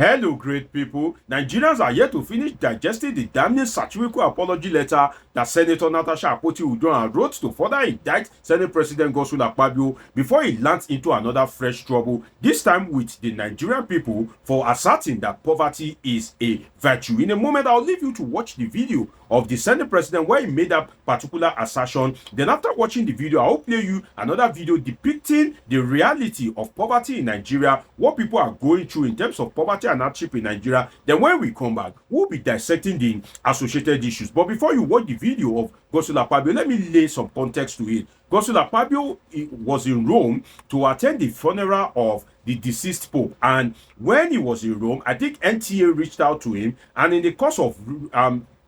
Hello, great people. Nigerians are yet to finish digesting the damning satirical apology letter that Senator Natasha Akpoti-Uduaghan wrote to further indict Senate President Godswill Akpabio before he lands into another fresh trouble, this time with the Nigerian people for asserting that poverty is a virtue. In a moment, I'll leave you to watch the video of the Senate President where he made that particular assertion. Then after watching the video, I'll play you another video depicting the reality of poverty in Nigeria, what people are going through in terms of poverty and hardship in Nigeria. Then when we come back, we'll be dissecting the associated issues. But before you watch the video of Godswill Akpabio, let me lay some context to it. Godswill Akpabio was in Rome to attend the funeral of the deceased Pope. And when he was in Rome, I think NTA reached out to him. And in the course of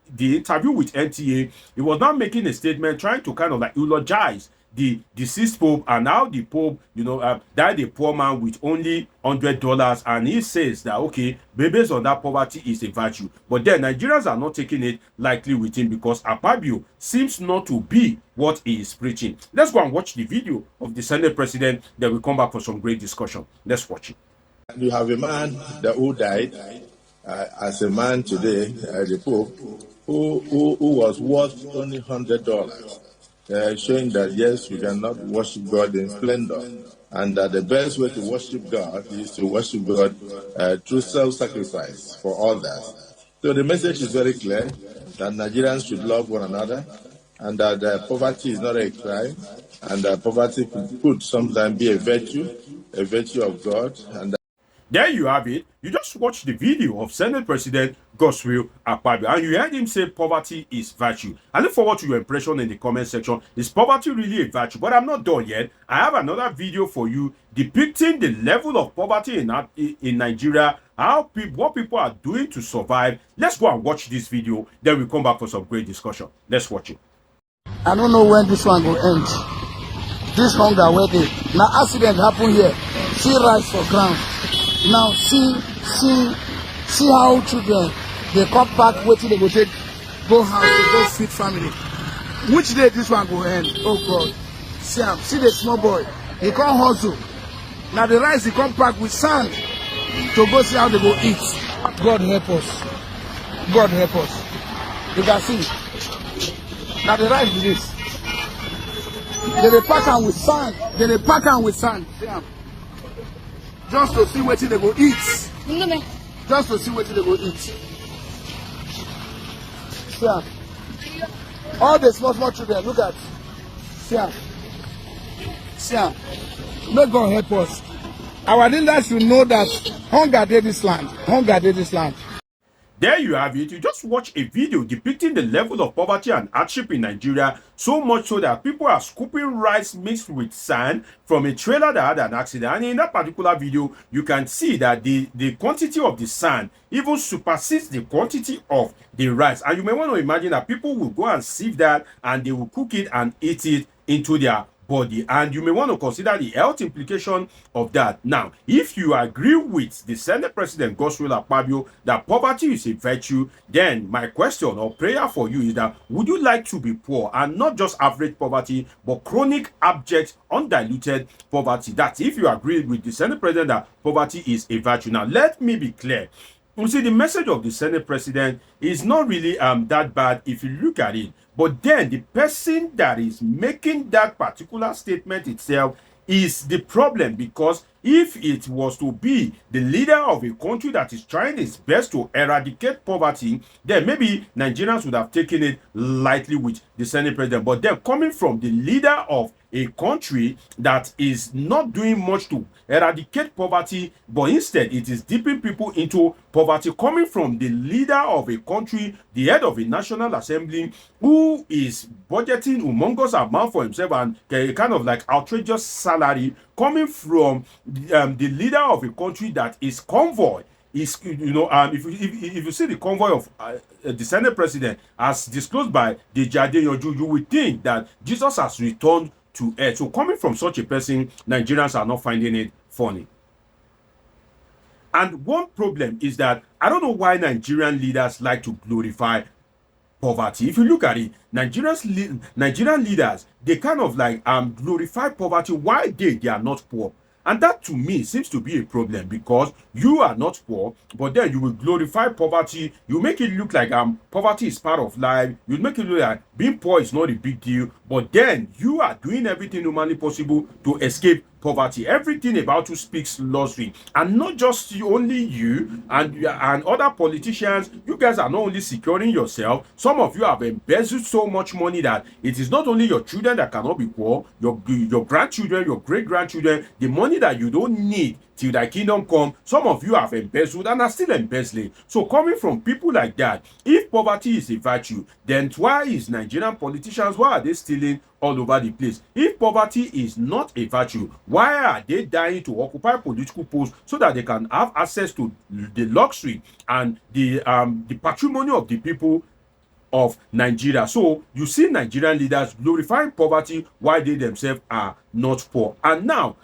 the interview with NTA, he was now making a statement trying to kind of like eulogize the deceased Pope and how the Pope, died a poor man with only $100, and he says that okay, based on that, poverty is a virtue. But then Nigerians are not taking it lightly with him because Akpabio seems not to be what he is preaching. Let's go and watch the video of the Senate President. Then we'll come back for some great discussion. Let's watch it. You have a man who died as a man today, the Pope, who was worth only $100. Showing that yes, you cannot worship God in splendor, and that the best way to worship God is to worship God through self-sacrifice for others. So the message is very clear that Nigerians should love one another, and that poverty is not a crime, and that poverty could sometimes be a virtue of God. And there you have it. You just watched the video of Senate President Godswill Akpabio, and you heard him say poverty is virtue. I look forward to your impression in the comment section. Is poverty really a virtue? But I'm not done yet. I have another video for you depicting the level of poverty in Nigeria, what people are doing to survive. Let's go and watch this video. Then we come back for some great discussion. Let's watch it. I don't know when this one will end. This hunger waiting. Now accident happen here. See rice for ground. Now see how children they come back waiting, they go take go house to go feed family. Which day this one go end? Oh God. See the small boy. He come hustle. Now the rice he come back with sand to go see how they go eat. God help us. God help us. You can see. Now the rice is this. They pack am with sand. They pack am with sand. See am. Just to see what they go eat. Just to see what they go eat. See am. All the small children, look at. See am. See am. May God help us. Our leaders should know that hunger did this land. Hunger did this land. There you have it. You just watch a video depicting the level of poverty and hardship in Nigeria, so much so that people are scooping rice mixed with sand from a trailer that had an accident. And in that particular video, you can see that the quantity of the sand even supersedes the quantity of the rice. And you may want to imagine that people will go and sieve that and they will cook it and eat it into their body, and you may want to consider the health implication of that. Now, if you agree with the Senate President Godswill Akpabio that poverty is a virtue, then my question or prayer for you is that would you like to be poor, and not just average poverty but chronic, abject, undiluted poverty? That's if you agree with the Senate President that poverty is a virtue. Now let me be clear. You see, the message of the Senate President is not really that bad if you look at it. But then the person that is making that particular statement itself is the problem, because if it was to be the leader of a country that is trying its best to eradicate poverty, then maybe Nigerians would have taken it lightly with the Senate President. But then coming from the leader of a country that is not doing much to eradicate poverty, but instead it is dipping people into poverty, coming from the leader of a country, the head of a national assembly, who is budgeting humongous amount for himself and a kind of like outrageous salary, coming from the leader of a country that is convoy is, if you see the convoy of the Senate President as disclosed by the Jade, you would think that Jesus has returned to earth. So coming from such a person, Nigerians are not finding it funny. And one problem is that I don't know why Nigerian leaders like to glorify poverty. If you look at it, Nigerian leaders, they kind of like glorify poverty. Why they are not poor? And that to me seems to be a problem, because you are not poor, but then you will glorify poverty. You make it look like poverty is part of life. You make it look like being poor is not a big deal, but then you are doing everything humanly possible to escape poverty. Everything about you speaks luxury, and not just only you and other politicians. You guys are not only securing yourself, some of you have embezzled so much money that it is not only your children that cannot be poor, your grandchildren, your great grandchildren, the money that you don't need till thy kingdom come, some of you have embezzled and are still embezzling. So coming from people like that, if poverty is a virtue, then why is Nigerian politicians, why are they stealing all over the place? If poverty is not a virtue, why are they dying to occupy political posts so that they can have access to the luxury and the patrimony of the people of Nigeria? So you see Nigerian leaders glorifying poverty while they themselves are not poor. And now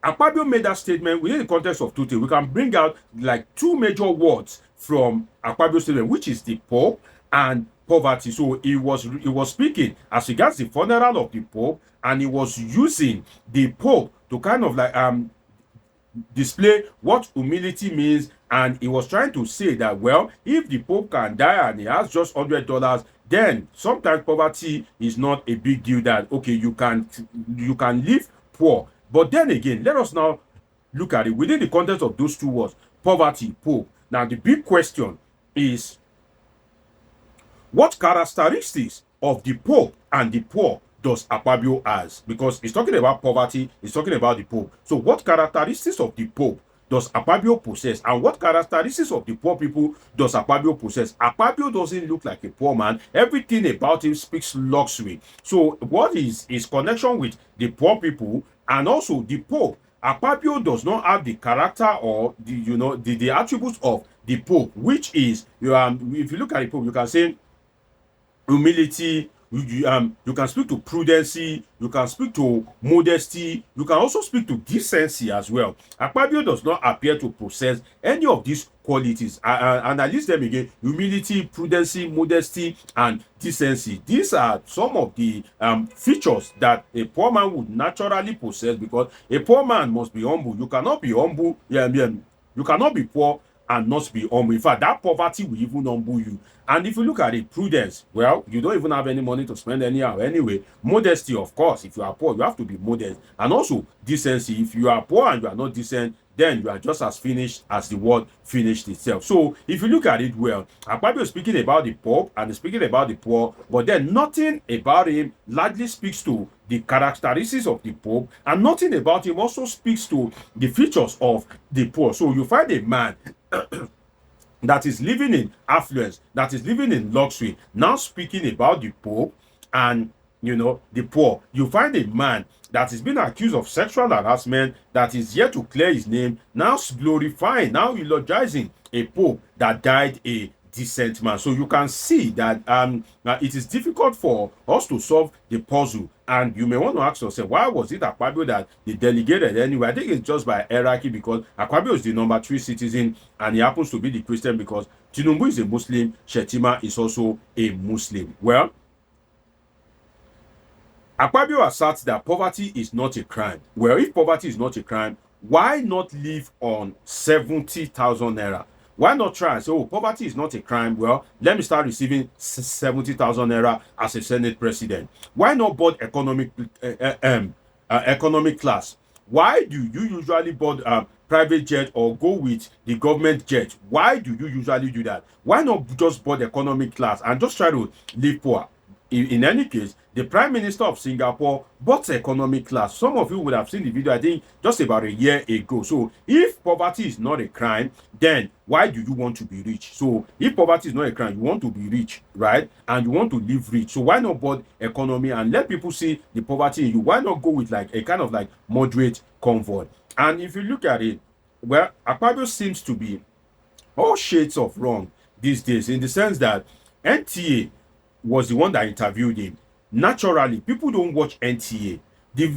Akpabio made that statement within the context of two things. We can bring out like two major words from Akpabio's statement, which is the poor and poverty. So he was speaking as regards the funeral of the Pope, and he was using the Pope to kind of like display what humility means. And he was trying to say that, well, if the Pope can die and he has just $100, then sometimes poverty is not a big deal, that okay, you can live poor. But then again, let us now look at it within the context of those two words, poverty, Pope. Now the big question is, what characteristics of the Pope and the poor does Akpabio has? Because he's talking about poverty, he's talking about the Pope. So what characteristics of the Pope does Akpabio possess, and what characteristics of the poor people does Akpabio possess? Akpabio doesn't look like a poor man. Everything about him speaks luxury. So what is his connection with the poor people and also the Pope? Akpabio does not have the character or the attributes of the Pope, which is if you look at the Pope, you can say humility, you can speak to prudency, you can speak to modesty, you can also speak to decency as well. Akpabio does not appear to possess any of these qualities, and I list them again: humility, prudency, modesty, and decency. These are some of the features that a poor man would naturally possess, because a poor man must be humble. You cannot be humble, you cannot be poor and not be humble. In fact, that poverty will even humble you. And if you look at it, prudence, well, you don't even have any money to spend anyhow anyway. Modesty, of course, if you are poor, you have to be modest. And also decency. If you are poor and you are not decent, then you are just as finished as the world finished itself. So if you look at it well, Akpabio is speaking about the Pope and speaking about the poor, but then nothing about him largely speaks to the characteristics of the Pope, and nothing about him also speaks to the features of the poor. So you find a man that is living in affluence, that is living in luxury, now speaking about the Pope and the poor. You find a man that is being accused of sexual harassment, that is yet to clear his name, now glorifying, now eulogizing a Pope that died a decent man. So you can see that it is difficult for us to solve the puzzle. And you may want to ask yourself, why was it Akpabio that they delegated anyway? I think it's just by hierarchy, because Akpabio is the number 3 citizen and he happens to be the Christian, because Tinubu is a Muslim, Shetima is also a Muslim. Well, Akpabio asserts that poverty is not a crime. Well, if poverty is not a crime, why not live on 70,000 naira? Why not try and say, oh, poverty is not a crime? Well, let me start receiving 70,000 naira as a Senate president. Why not board economic class? Why do you usually board private jet or go with the government jet? Why do you usually do that? Why not just board economic class and just try to live poor? In any case, the Prime Minister of Singapore bought economic class. Some of you would have seen the video, I think, just about a year ago. So, if poverty is not a crime, then why do you want to be rich? So, if poverty is not a crime, you want to be rich, right? And you want to live rich. So, why not board economy and let people see the poverty in you? Why not go with like a kind of like moderate comfort? And if you look at it, well, Akpabio seems to be all shades of wrong these days, in the sense that NTA was the one that interviewed him. Naturally, people don't watch NTA.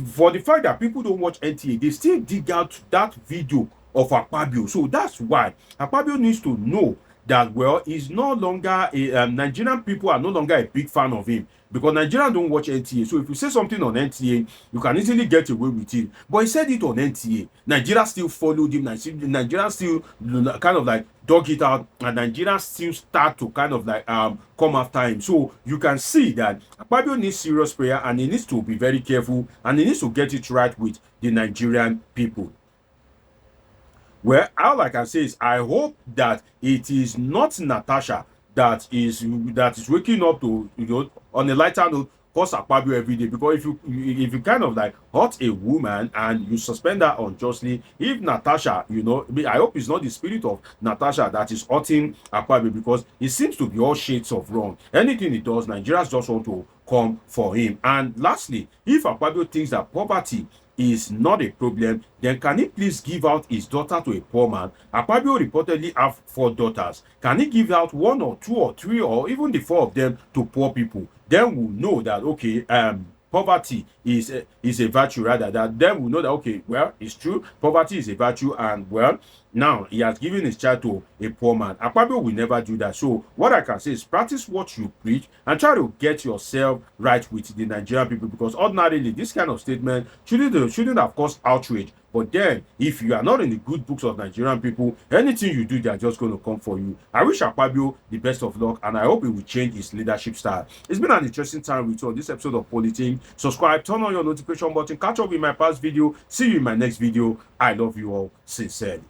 For the fact that people don't watch NTA, they still dig out that video of Akpabio. So that's why Akpabio needs to know that, well, he's no longer a Nigerian people are no longer a big fan of him, because Nigerians don't watch NTA. So if you say something on NTA, you can easily get away with it. But he said it on NTA. Nigeria still followed him. Nigeria still kind of like dug it out, and Nigeria still start to kind of like come after him. So you can see that Akpabio needs serious prayer, and he needs to be very careful, and he needs to get it right with the Nigerian people. Well, all I can say is I hope that it is not Natasha that is waking up to, on a lighter note, cause Akpabio every day. Because if you kind of like hurt a woman and you suspend her unjustly, if Natasha, I hope it's not the spirit of Natasha that is hurting Akpabio, because it seems to be all shades of wrong. Anything he does, Nigerians just want to come for him. And lastly, if Akpabio thinks that poverty is not a problem, then can he please give out his daughter to a poor man? Akpabio reportedly have 4 daughters. Can he give out 1 or 2 or 3 or even the 4 of them to poor people? Then we'll know that, okay, poverty is a virtue, rather. That then we know that, okay, well, it's true, poverty is a virtue, and well, now he has given his child to a poor man. Akpabio will never do that. So what I can say is practice what you preach and try to get yourself right with the Nigerian people, because ordinarily this kind of statement shouldn't have caused outrage. But then, if you are not in the good books of Nigerian people, anything you do, they are just going to come for you. I wish Akpabio the best of luck, and I hope he will change his leadership style. It's been an interesting time with you on this episode of Politing. Subscribe, turn on your notification button, catch up with my past video. See you in my next video. I love you all sincerely.